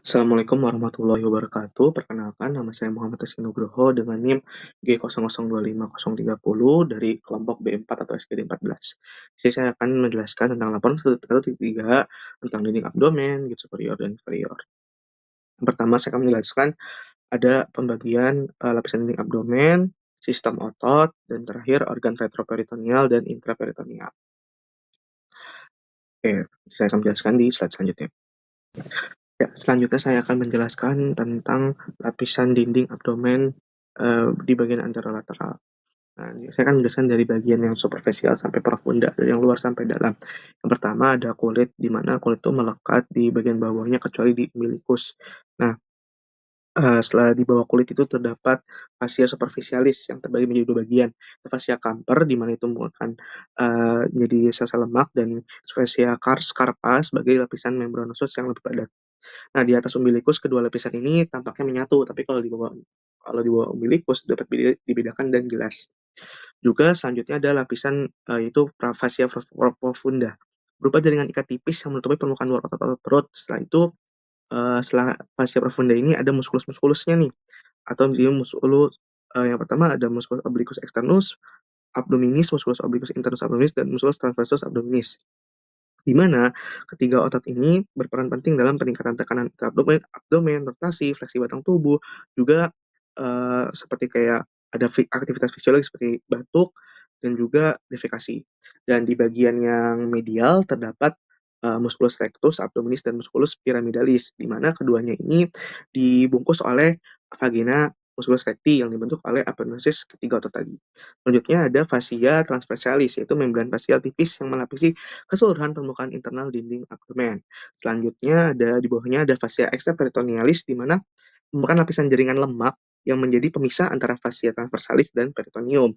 Assalamualaikum warahmatullahi wabarakatuh. Perkenalkan, nama saya Muhammad Rizky Nugroho dengan NIM G002503 dari kelompok B4 atau SGD 14. Sini saya akan menjelaskan tentang laporan 1.3 tentang dinding abdomen, gitu superior dan inferior. Yang pertama, saya akan menjelaskan ada pembagian lapisan dinding abdomen, sistem otot, dan terakhir organ retroperitoneal dan intraperitoneal. Oke, saya akan menjelaskan di slide selanjutnya. Ya, selanjutnya saya akan menjelaskan tentang lapisan dinding abdomen, di bagian anterolateral. Nah, ini saya akan menjelaskan dari bagian yang superficial sampai profunda, dari yang luar sampai dalam. Yang pertama ada kulit, di mana kulit itu melekat di bagian bawahnya kecuali di umbilikus. Nah, setelah di bawah kulit itu terdapat fascia superficialis yang terbagi menjadi 2 bagian. Fascia Camper di mana itu merupakan, menjadi sel-sel lemak dan fascia carpa sebagai lapisan membranosus yang lebih padat. Nah, di atas umbilikus kedua lapisan ini tampaknya menyatu, tapi kalau di bawah umbilikus dapat dibedakan dan jelas. Juga selanjutnya ada lapisan, yaitu fascia profunda, berupa jaringan ikat tipis yang menutupi permukaan luar otot-otot perut. Setelah itu, setelah fascia profunda ini ada muskulus-muskulusnya nih, atau dia yang pertama ada musculus obliquus externus abdominis, musculus obliquus internus abdominis, dan musculus transversus abdominis. Di mana ketiga otot ini berperan penting dalam peningkatan tekanan abdomen abdomen, rotasi, fleksi batang tubuh, juga, seperti kayak ada aktivitas fisiologis seperti batuk dan juga defekasi. Dan di bagian yang medial terdapat, musculus rectus abdominis dan musculus pyramidalis, di mana keduanya ini dibungkus oleh vagina musculus recti yang dibentuk oleh aponeursis ketiga otot tadi. Selanjutnya ada fascia transversalis, yaitu membran fasial tipis yang melapisi keseluruhan permukaan internal dinding abdomen. Selanjutnya di bawahnya ada fascia extraperitonealis di mana merupakan lapisan jaringan lemak yang menjadi pemisah antara fascia transversalis dan peritoneum.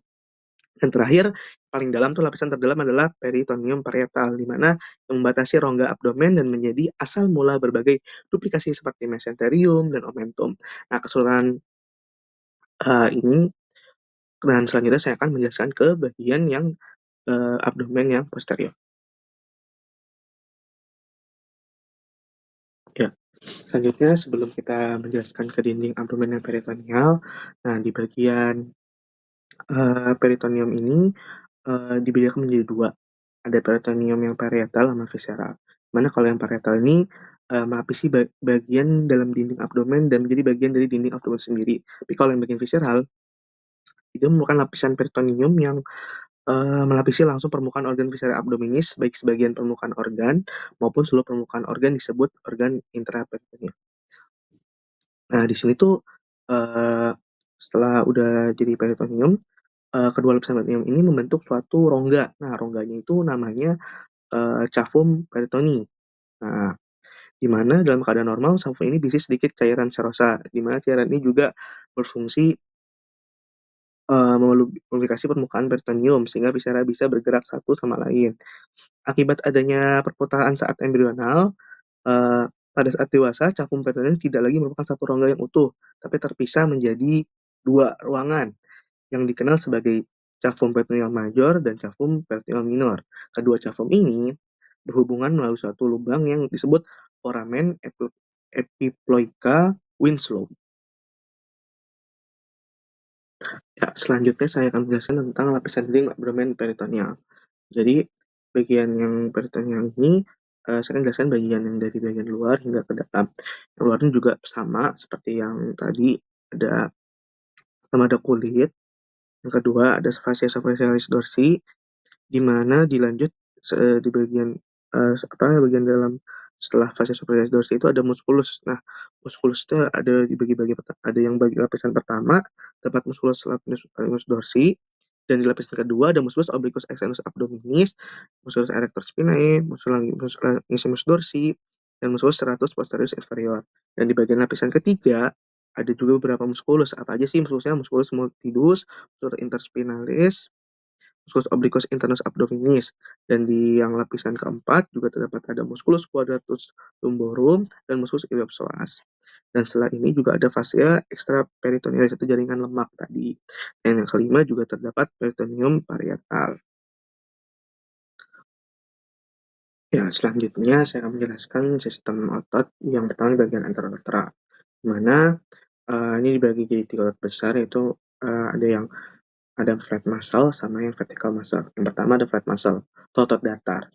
Dan terakhir, paling dalam tuh lapisan terdalam adalah peritoneum parietal di mana membatasi rongga abdomen dan menjadi asal mula berbagai duplikasi seperti mesenterium dan omentum. Nah, keseluruhan ini dan selanjutnya saya akan menjelaskan ke bagian yang abdomen yang posterior. Ya. Selanjutnya sebelum kita menjelaskan ke dinding abdomen dan peritoneal, nah di bagian, peritoneum ini, dibedakan menjadi 2, ada peritoneum yang parietal sama visceral. Mana kalau yang parietal ini, melapisi bagian dalam dinding abdomen dan menjadi bagian dari dinding abdomen sendiri. Tapi kalau yang bagian visceral, itu merupakan lapisan peritoneum yang, melapisi langsung permukaan organ viscera abdominis, baik sebagian permukaan organ maupun seluruh permukaan organ disebut organ intraperitoneal. Nah, di sini tuh, eee, setelah udah jadi peritoneum, kedua lapisan peritoneum ini membentuk suatu rongga. Nah, rongganya itu namanya, cavum peritoni. Nah, di mana dalam keadaan normal cavum ini berisi sedikit cairan serosa, di mana cairan ini juga berfungsi, melubrikasi permukaan peritoneum sehingga viscera bisa bergerak satu sama lain. Akibat adanya perputaran saat embrional, pada saat dewasa cavum peritoneum tidak lagi merupakan satu rongga yang utuh, tapi terpisah menjadi 2 ruangan yang dikenal sebagai cavum peritoneal major dan cavum peritoneal minor. Kedua cavum ini berhubungan melalui suatu lubang yang disebut foramen epiploica Winslow. Ya, selanjutnya saya akan menjelaskan tentang lapisan dinding abdomen peritoneal. Jadi, bagian yang peritoneal ini, saya akan jelaskan bagian yang dari bagian luar hingga ke dalam. Yang luarnya juga sama seperti yang tadi, ada pertama ada kulit, yang kedua ada fascia superficialis dorsi, di mana dilanjut di bagian, bagian dalam setelah fascia superficialis dorsi itu ada musculus. Nah, musculus itu ada dibagi-bagi ada yang lapisan pertama, tempat musculus lapidus dorsi, dan di lapisan kedua ada musculus obliquus externus abdominis, musculus erector spinae, musculus longissimus dorsi, dan musculus serratus posterius inferior. Dan di bagian lapisan ketiga, ada juga beberapa musculus. Apa aja sih muskulusnya? Musculus multidus, musculus interspinalis, musculus obliquus internus abdominis, dan di yang lapisan keempat juga terdapat ada musculus quadratus lumborum dan musculus iliopsoas. Dan setelah ini juga ada fascia extraperitonealis, itu jaringan lemak tadi. Dan yang kelima juga terdapat peritoneum parietal. Ya, selanjutnya saya akan menjelaskan sistem otot yang pertama di bagian anterolateral, di mana, ini dibagi jadi 3 otot besar yaitu, ada flat muscle sama yang vertical muscle. Yang pertama ada flat muscle, atau otot datar.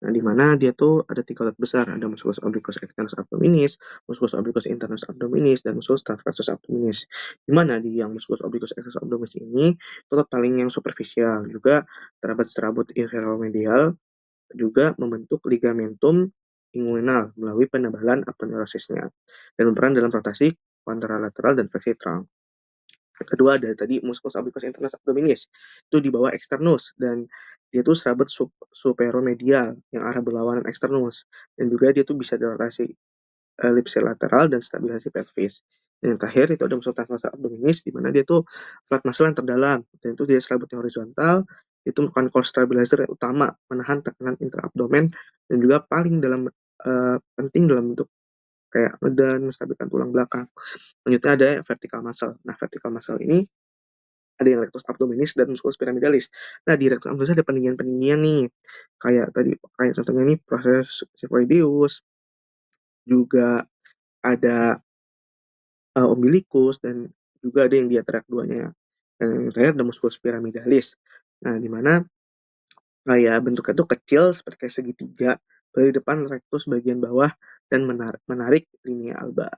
Nah, di mana dia tuh ada 3 otot besar, ada musculus obliquus externus abdominis, musculus obliquus internus abdominis, dan musculus transversus abdominis. Di mana di yang musculus obliquus externus abdominis ini, itu otot paling yang superficial, juga terdapat serabut inferomedial, juga membentuk ligamentum inguinal melalui penebalan aponeurosisnya, dan berperan dalam rotasi kontralateral dan fleksi trunk. Yang kedua ada tadi musculus obliquus internus abdominis, itu di bawah externus dan dia tuh serabut superomedial yang arah berlawanan externus, dan juga dia tuh bisa dirotasi elipse lateral dan stabilisasi pelvis. Dan yang terakhir itu ada muscle transversus abdominis di mana dia tuh flat muscle yang terdalam dan itu dia serabut yang horizontal, itu merupakan core stabilizer yang utama menahan tekanan intraabdomen dan juga paling penting dalam bentuk kayak ngedan, menstabilkan tulang belakang. Selanjutnya ada vertical muscle. Nah, vertical muscle ini ada yang rectus abdominis dan musculus pyramidalis. Nah, di rectus abdominis ada pendinginan-pendinginan nih, kayak contohnya nih proses xiphoideus, juga ada, umbilicus, dan juga ada yang di antara keduanya. Dan yang terakhir ada musculus pyramidalis. Nah, di mana kayak bentuknya tuh kecil seperti kayak segitiga dari depan rectus bagian bawah dan menarik linea alba.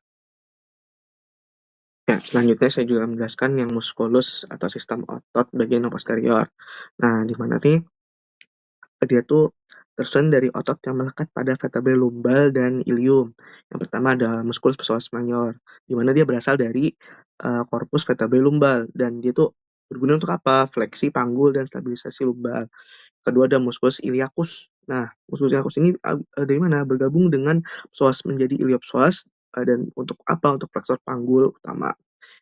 Ya, selanjutnya saya juga menjelaskan yang musculus atau sistem otot bagian yang posterior. Nah, di mana nih dia tuh tersusun dari otot yang melekat pada vertebrae lumbal dan ilium. Yang pertama ada musculus psoas major, di mana dia berasal dari, corpus vertebrae lumbal dan dia tuh berguna untuk apa? Fleksi panggul dan stabilisasi lumbal. Kedua ada musculus iliacus. Nah, musculus iliacus ini, dari mana? Bergabung dengan psoas menjadi iliopsoas, dan untuk apa? Untuk flexor panggul utama.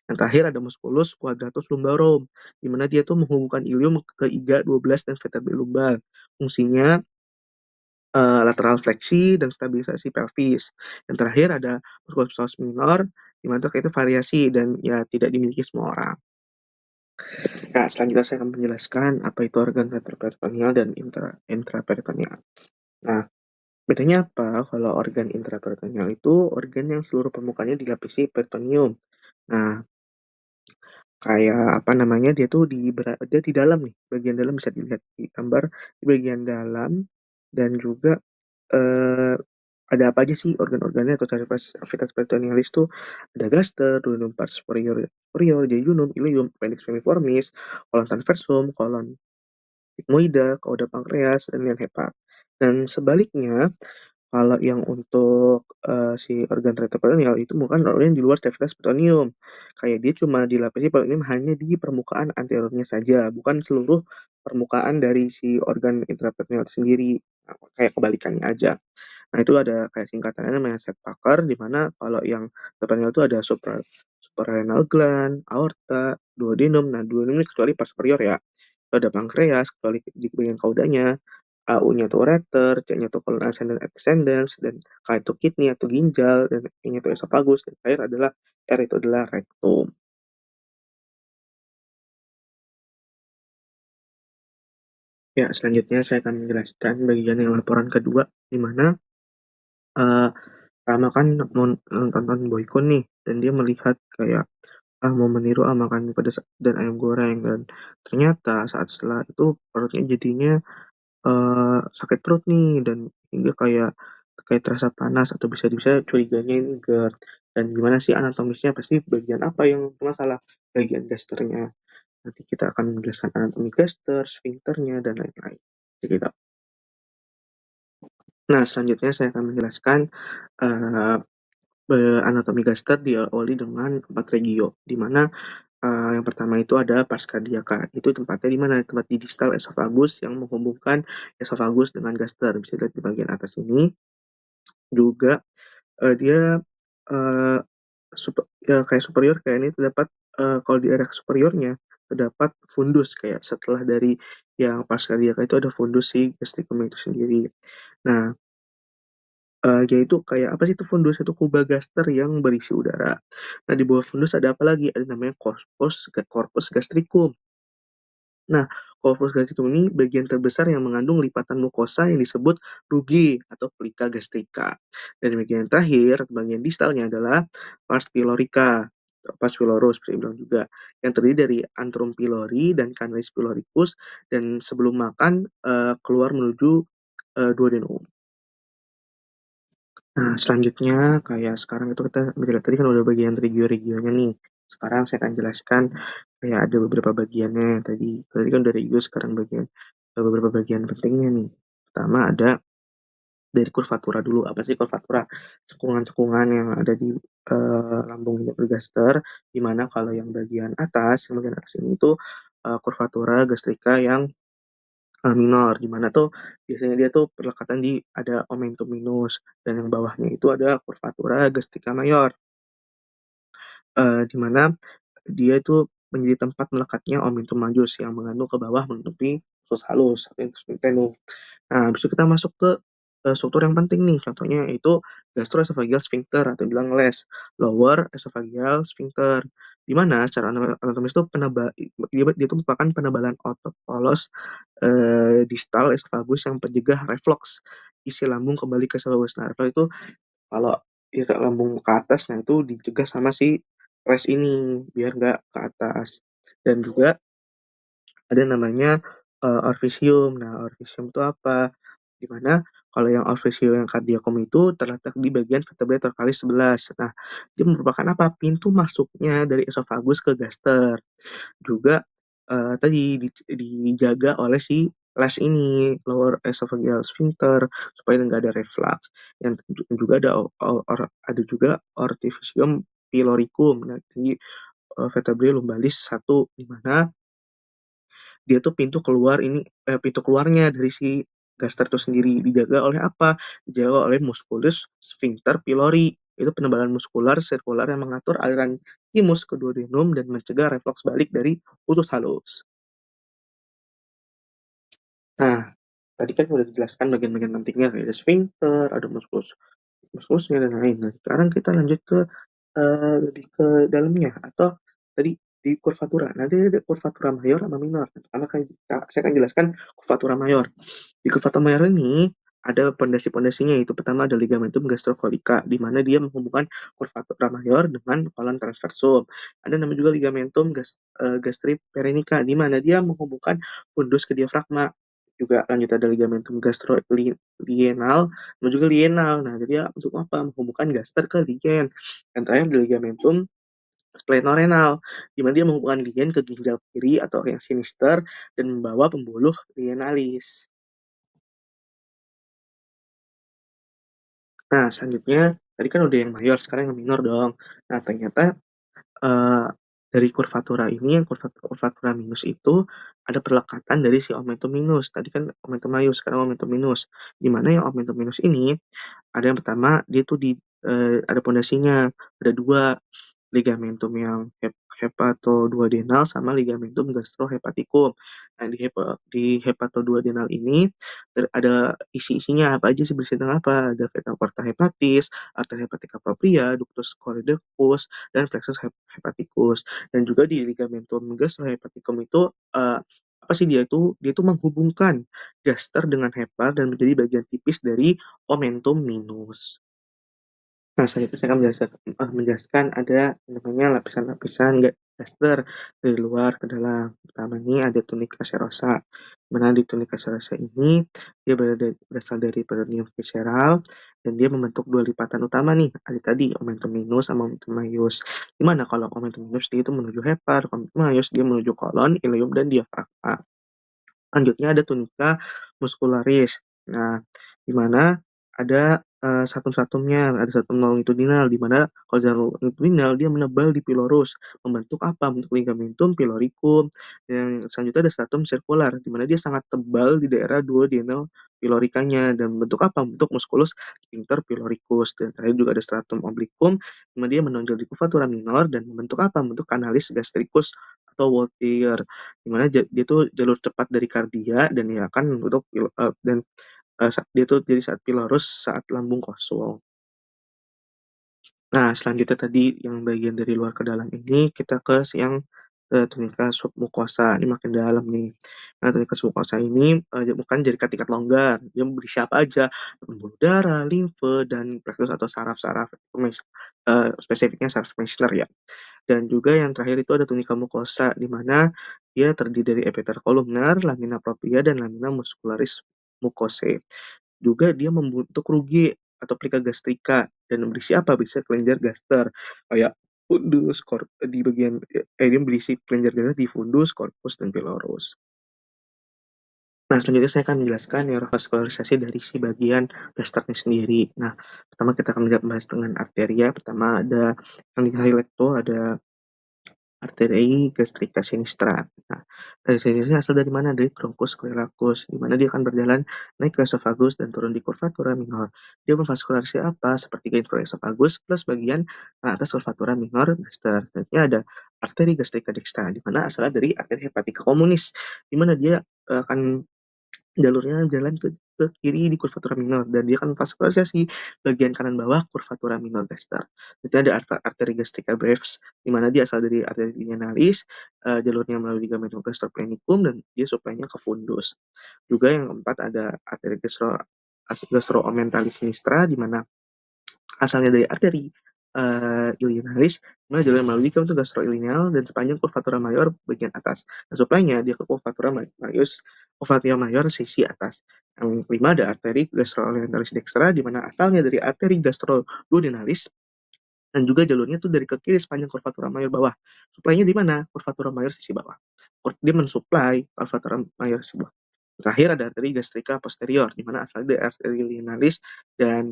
Yang terakhir ada musculus quadratus lumborum, di mana dia tuh menghubungkan ilium ke iga 12 dan vertebrae lumbal. Fungsinya, lateral fleksi dan stabilisasi pelvis. Yang terakhir ada musculus psoas minor, di mana tuh itu variasi dan ya tidak dimiliki semua orang. Nah, selanjutnya saya akan menjelaskan apa itu organ retroperitoneal dan intraperitoneal. Nah, bedanya apa kalau organ intraperitoneal itu organ yang seluruh permukaannya dilapisi peritoneum. Nah, kayak apa namanya, dia tuh berada di dalam nih, bagian dalam bisa dilihat di gambar, di bagian dalam dan juga, eee, ada apa aja sih organ-organnya atau cavitas peritonealis tuh, ada gaster, duodenum pars superior superior, jejunum, ileum, appendix femiformis, kolon transversum, kolon sigmoida, cauda pankreas, dan lian hepat. Dan sebaliknya kalau yang untuk, si organ retroperitoneal itu bukan organ di luar cavitas peritoneum. Kayak dia cuma dilapisi peritoneum hanya di permukaan anteriornya saja, bukan seluruh permukaan dari si organ intraperitoneal itu sendiri. Nah, kayak kebalikannya aja. Nah, itu ada kayak singkatannya namanya Sedgwick, di mana kalau yang peritoneal itu ada suprarenal gland, aorta, duodenum. Nah, duodenum ini kecuali pars superior ya. Itu ada pankreas, kecuali di bagian kaudanya. AU-nya tuh ureter, C-nya tuh colon ascendens descendens, dan K itu kidney atau ginjal, dan E-nya itu esophagus, dan terakhir adalah R itu adalah rectum. Ya, selanjutnya saya akan menjelaskan bagian yang laporan kedua, di mana, eee, Rama kan mau nonton Boyko nih, dan dia melihat kayak, mau meniru, makan mie pedas dan ayam goreng, dan ternyata saat setelah itu perutnya jadinya, sakit perut nih, dan hingga kayak kayak terasa panas atau bisa-bisa curiganya ini GERD. Dan gimana sih anatomisnya, pasti bagian apa yang bermasalah? Bagian gasternya. Nanti kita akan menjelaskan anatomi gaster, sfinkternya, dan lain-lain. Gitu. Nah, selanjutnya saya akan menjelaskan, eee, anatomi gaster diawali dengan 4 regio, di mana, yang pertama itu ada pars cardiaca, itu tempatnya di mana? Tempat di distal esophagus yang menghubungkan esophagus dengan gaster, bisa dilihat di bagian atas ini. Juga, dia, eee, kayak superior kayak ini terdapat, kalau di area superiornya terdapat fundus kayak setelah dari yang pars cardiaca itu ada fundus si gastricum itu sendiri. Nah, yaitu kayak apa sih itu fundus, itu kubah gaster yang berisi udara. Nah, di bawah fundus ada apa lagi? Ada namanya corpus corpus gastricum. Nah, Corpus gastricum ini bagian terbesar yang mengandung lipatan mukosa yang disebut rugae atau plica gastrica. Dan bagian terakhir, bagian distalnya adalah pars pylorica atau pars pylorus bisa dibilang juga, yang terdiri dari antrum pylori dan canalis pyloricus dan sebelum makan, keluar menuju, duodenum. Nah, selanjutnya kayak sekarang itu kita tadi kan udah bagian regio-regionya nih. Sekarang saya akan jelaskan kayak ada beberapa bagiannya. Tadi kan udah regio, sekarang bagian beberapa bagian pentingnya nih. Pertama ada dari kurvatura dulu. Apa sih kurvatura? Cekungan-cekungan yang ada di, lambung gaster, di mana kalau yang bagian atas ini tuh, kurvatura gastrika yang minor, di mana tuh biasanya dia tuh perlekatan di ada omentum minus dan yang bawahnya itu ada curvatura gastrica mayor, di mana dia itu menjadi tempat melekatnya omentum majus yang mengandung ke bawah menutupi usus halus atau intestine. Nah, habis itu kita masuk ke, struktur yang penting nih, contohnya yaitu gastroesophageal sphincter atau bilang LES, lower esophageal sphincter. Di mana secara anatomis itu dia itu merupakan penebalan otot polos, distal esophagus yang pencegah reflux isi lambung kembali ke esophagus. Nah, reflux itu kalau isi lambung ke atas, nah itu dicegah sama si les ini, biar nggak ke atas. Dan juga ada namanya, orificium. Nah, orificium itu apa? Di mana kalau yang orificium yang cardiacum itu terletak di bagian vertebrae thoracalis 11. Nah, dia merupakan apa? Pintu masuknya dari esophagus ke gaster. Juga, tadi dijaga oleh si les ini, lower esophageal sphincter, supaya nggak ada reflux. Yang juga ada ada juga ortifisium pyloricum. Nah, di, vertebrae lumbalis 1, di mana dia tuh pintu keluarnya dari si gaster itu sendiri. Dijaga oleh apa? Dijaga oleh musculus sphincter pylori. Itu penebalan muskular sirkular yang mengatur aliran timus ke duodenum dan mencegah reflux balik dari usus halus. Nah, tadi kan udah dijelaskan bagian-bagian pentingnya kayak ada sphincter, ada muskulusnya dan lain-lain. Nah, sekarang kita lanjut ke, lebih ke dalamnya atau tadi di kurvatura. Nanti ada kurvatura mayor sama minor. Pertama kan saya akan jelaskan kurvatura mayor. Di kurvatura mayor ini ada pondasi-pondasinya, yaitu pertama ada ligamentum gastrocolica, di mana dia menghubungkan curvatura mayor dengan colon transversum. Ada namanya juga ligamentum gastri perenica, di mana dia menghubungkan fundus ke diafragma. Juga lanjut ada ligamentum gastrolienal dan juga lienal. Nah, jadi dia untuk apa? Menghubungkan gaster ke ligen. Yang terakhir ada ligamentum splenorenal, di mana dia menghubungkan ligen ke ginjal kiri atau yang sinister dan membawa pembuluh lienalis. Nah, selanjutnya tadi kan udah yang mayor, sekarang yang minor dong. Nah, ternyata, eee, dari kurvatura ini, yang kurvatura minus itu ada perlekatan dari si omentum minus. Tadi kan omentum maius, sekarang omentum minus. Di mana yang omentum minus ini ada yang pertama, dia tuh ada pondasinya, ada 2 ligamentum yang hepatoduodenal sama ligamentum gastrohepaticum. Nah, di hepatoduodenal ini ada isi-isinya apa aja sih, berisi tentang apa, ada vena porta hepatis, arteria hepatica propria, ductus corydancus, dan plexus hepaticus. Dan juga di ligamentum gastrohepaticum itu, apa sih dia itu menghubungkan gaster dengan hepar dan menjadi bagian tipis dari omentum minus. Nah, selanjutnya saya akan menjelaskan ada namanya lapisan-lapisan daster dari luar ke dalam. Pertama ini ada tunika serosa, mana di tunika serosa ini dia berasal dari perineum visceral dan dia membentuk 2 lipatan utama nih, ada tadi omentum minus sama omentum maius. Di mana kalau omentum minus dia itu menuju hepar, omentum maius dia menuju kolon, ileum, dan diafragma. Selanjutnya ada tunica muscularis. Nah, di mana ada, satum-satumnya, ada satum longitudinal, di mana kalau satum longitudinal dia menebal di pilorus, membentuk apa? Membentuk ligamentum piloricum. Yang selanjutnya ada stratum sirkular, di mana dia sangat tebal di daerah duodenal piloricanya dan membentuk apa? Membentuk musculus sphincter piloricus. Dan terakhir juga ada stratum obliquum, di mana dia menonjol di curvatura minor dan membentuk apa? Membentuk canalis gastricus atau Voltaire. Di mana dia tuh jalur cepat dari kardia dan ya kan untuk dan, dia tuh jadi saat pilorus saat lambung kosong. Nah, selanjutnya tadi yang bagian dari luar ke dalam ini kita ke yang tunika submukosa, ini makin dalam nih. Nah, tunika submukosa ini, bukan jaringan tingkat longgar, dia berisi apa aja, pembuluh darah, limfe, dan plexus atau saraf-saraf spesifiknya saraf Meissner ya. Dan juga yang terakhir itu ada tunika mukosa, di mana dia terdiri dari epithel kolumner, lamina propria, dan lamina muscularis mucosae. Juga dia membentuk rugi atau plika gastrika dan berisi apa? Berisi kelenjar gaster kayak fundus, di bagian dia berisi kelenjar gaster di fundus, corpus, dan pylorus. Nah, selanjutnya saya akan menjelaskan neurovaskularisasi dari si bagian gasternya sendiri. Nah, pertama kita akan membahas dengan arteria. Pertama ada yang di highlight tuh ada arteri gastrica sinistra. Nah, arteri ini asal dari mana? Dari truncus coelicus, di mana dia akan berjalan naik ke esophagus dan turun di curvatura minor. Dia memvaskularisi apa? Sepertiga infraesophagus plus bagian atas curvatura minor gaster. Selanjutnya ada arteri gastrica dextra, di mana asalnya dari arteri hepatica communis, di mana dia akan jalurnya jalan ke kiri di kurvatura minor dan dia akan vaskularisasi bagian kanan bawah kurvatura minor gaster. Itu ada arteri gastrica brevis di mana dia asal dari arteri linearis, jalurnya melalui ligamentum gastroclenicum dan dia suplainya ke fundus. Juga yang keempat ada arteri gastroomentales sinistra di mana asalnya dari arteri ilionalis, mana jalur melalui ligamentum gastroilineal dan sepanjang kurvatura mayor bagian atas. Dan suplainya dia ke kurvatura mayor sisi atas. Yang kelima ada arteri gastroorientalis dextra, di mana asalnya dari arteri gastroduodenalis dan juga jalurnya tuh dari ke kiri sepanjang kurvatura mayor bawah. Suplainya di mana? Kurvatura mayor sisi bawah. Dia mensuplai kurvatura mayor sisi bawah. Terakhir ada arteri gastrica posterior, di mana asalnya dari arteri linealis dan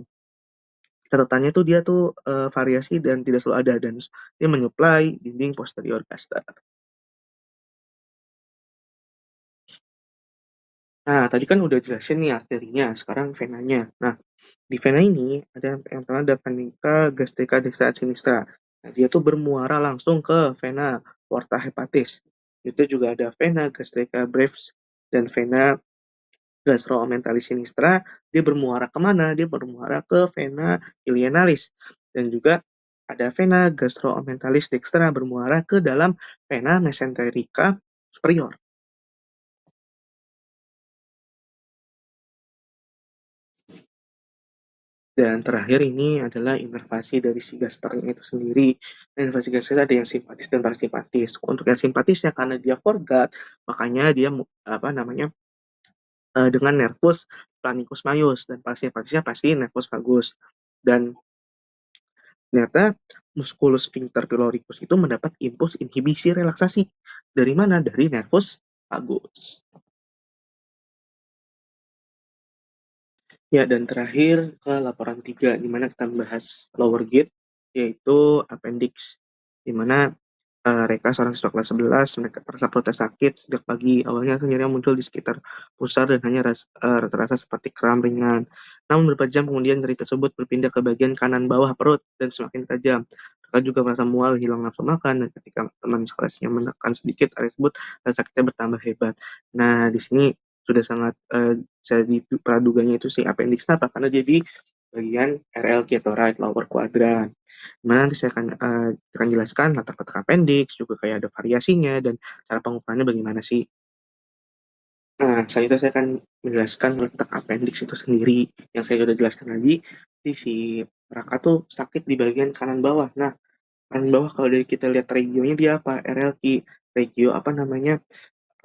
catatannya tuh dia tuh, variasi dan tidak selalu ada dan dia menyuplai dinding posterior gaster. Nah, tadi kan udah jelasin nih arterinya, sekarang venanya. Nah, di vena ini ada yang pertama ada Vanica gastrica dextra sinistra. Nah, dia tuh bermuara langsung ke vena porta hepatis. Itu juga ada vena gastrica brevis dan vena gastroomentales sinistra, dia bermuara kemana? Dia bermuara ke vena ilionalis. Dan juga ada vena gastroomentales dextra bermuara ke dalam vena mesenterica superior. Dan terakhir ini adalah inervasi dari si gasternya itu sendiri. Dan inervasi gaster ada yang simpatis dan parasimpatis. Untuk yang simpatisnya karena dia forgot, makanya dia apa namanya dengan nervus planicus maius dan parasimpatisnya pasti nervus vagus. Dan ternyata musculus sphincter pyloricus itu mendapat impuls inhibisi relaksasi. Dari mana? Dari nervus vagus. Ya, dan terakhir ke laporan 3, di mana kita membahas lower gate, yaitu appendix. Di mana Reka seorang siswa kelas 11, mereka merasa protes sakit sejak pagi. Awalnya nyerinya muncul di sekitar pusar dan hanya terasa seperti kram ringan. Namun beberapa jam kemudian nyeri tersebut berpindah ke bagian kanan bawah perut dan semakin tajam. Reka juga merasa mual, hilang nafsu makan, dan ketika teman sekelasnya menekan sedikit area tersebut, rasa sakitnya bertambah hebat. Nah, di sini sudah sangat bisa praduganya itu si appendix. Kenapa? Karena dia di bagian RLQ atau right lower quadrant. Dimana nanti saya akan jelaskan letak-letak appendix, juga kayak ada variasinya dan cara pengukurannya bagaimana sih. Nah, selanjutnya saya akan menjelaskan letak appendix itu sendiri. Yang saya sudah jelaskan tadi, di si Raka tuh sakit di bagian kanan bawah. Nah, kanan bawah kalau dari kita lihat regionya dia apa? RLQ, regio apa namanya?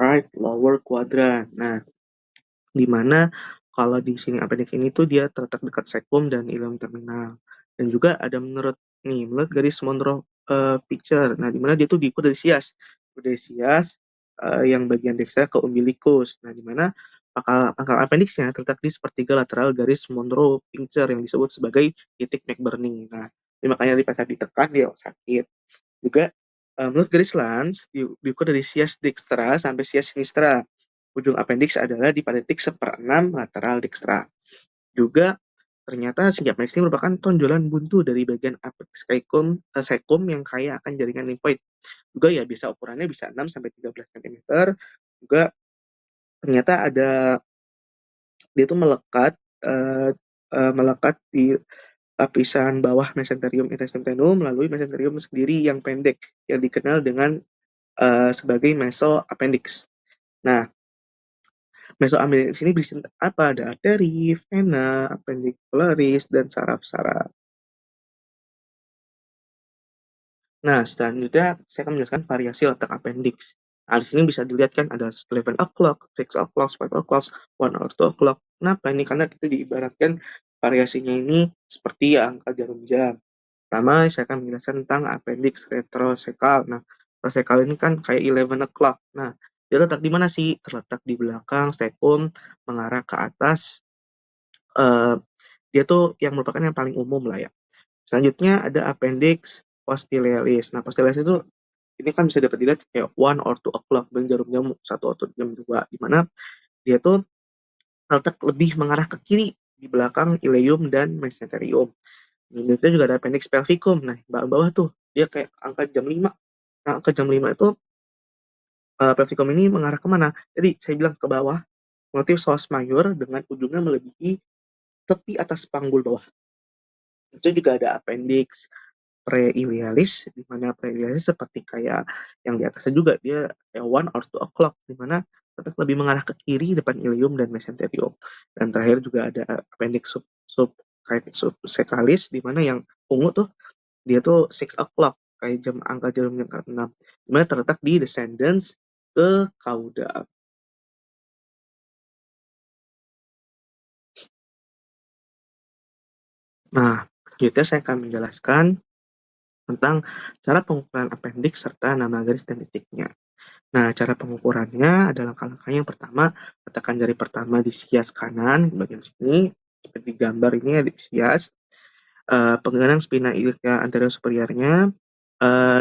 Right lower quadrant. Nah, di mana kalau di sini appendix ini tuh dia terletak dekat sekum dan ileum terminal. Dan juga ada menurut garis Monro picture. Nah, di mana dia tuh diikut dari sias. Dari sias yang bagian dextra ke umbilicus. Nah, di mana pangkal appendixnya terletak di sepertiga lateral garis Monro picture yang disebut sebagai titik McBurney. Nah, ini makanya pas ditekan dia sakit. Juga menurut garis Lange diukur dari sias dextra sampai sias sinistra. Ujung appendix adalah di pada titik seperenam lateral dextra. Juga ternyata si appendix ini merupakan tonjolan buntu dari bagian apex cecum yang kaya akan jaringan limfoid. Juga ya biasa ukurannya bisa 6 sampai 13 cm. Juga ternyata dia tuh eh, melekat di lapisan bawah mesenterium intestinum melalui mesenterium sendiri yang pendek yang dikenal dengan sebagai mesoappendix. Nah, mesoappendix ini berisi apa? Ada arteri, vena, appendicularis, dan saraf-saraf. Nah, selanjutnya saya akan menjelaskan variasi letak appendix. Nah, di sini bisa dilihat kan ada 11 o'clock, 6 o'clock, 5 o'clock, 1 or 2 o'clock. Kenapa ini? Karena kita diibaratkan variasinya ini seperti angka jarum jam. Pertama, saya akan menjelaskan tentang appendix retrosekal. Nah, retrosekal ini kan kayak 11 o'clock. Nah, dia letak di mana sih? Terletak di belakang sternum, mengarah ke atas. Eh, dia tuh yang merupakan yang paling umum lah ya. Selanjutnya ada appendix posterilis. Nah, posterilis itu ini kan bisa dapat dilihat kayak 1 or 2 o'clock dan jarum jam 1 atau jam 2, di mana dia tuh terletak lebih mengarah ke kiri di belakang ileum dan mesenterium. Dan itu juga ada appendix pelvicum. Nah, bawah tuh dia kayak angka jam 5. Nah, angka jam 5 itu pelvicum ini mengarah kemana? Jadi saya bilang ke bawah, motif psoas major dengan ujungnya melebihi tepi atas panggul bawah. Itu juga ada appendix preilialis, di mana preilialis seperti kayak yang di atasnya juga, dia kayak 1 or 2 o'clock, di mana tetap lebih mengarah ke kiri depan ilium dan mesenterium. Dan terakhir juga ada appendix subseccalis, di mana yang ungu tuh dia tuh 6 o'clock, kayak angka jam yang ke-6, di mana terletak di descendants ke cauda. Nah, selanjutnya saya akan menjelaskan tentang cara pengukuran appendix serta nama garis dan titiknya. Nah, cara pengukurannya adalah langkah-langkah yang pertama, letakkan jari pertama di sias kanan, di bagian sini, seperti gambar ini ada di sias. Penggalang spina iliaca anterior superiornya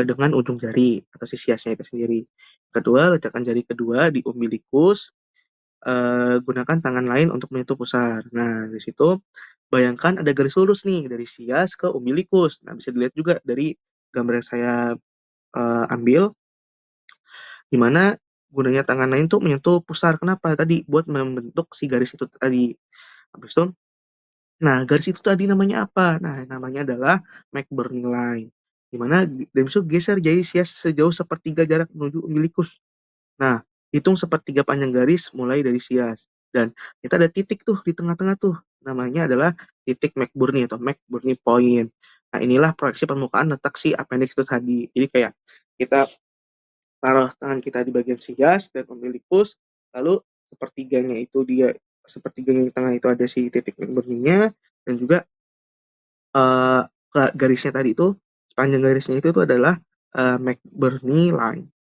dengan ujung jari atau si siasnya itu sendiri. Kedua, letakkan jari kedua di umbilikus, gunakan tangan lain untuk menyentuh pusar. Nah, di situ bayangkan ada garis lurus nih dari sias ke umbilikus. Nah, bisa dilihat juga dari gambar yang saya ambil, di mana gunanya tangan lain tuh menyentuh pusar. Kenapa? Tadi buat membentuk si garis itu tadi. Habis itu, nah garis itu tadi namanya apa? Nah, namanya adalah McBurney line. Di mana dan itu geser jadi sias sejauh sepertiga jarak menuju umbilikus. Nah, hitung sepertiga panjang garis mulai dari sias. Dan kita ada titik tuh di tengah-tengah tuh. Namanya adalah titik McBurney atau McBurney point. Nah, inilah proyeksi permukaan letak si appendix itu tadi. Jadi kayak kita taruh tangan kita di bagian sias dan umbilikus, lalu sepertiganya di tengah itu ada si titik McBurney-nya, dan juga garisnya tadi itu, sepanjang garisnya itu adalah McBurney line.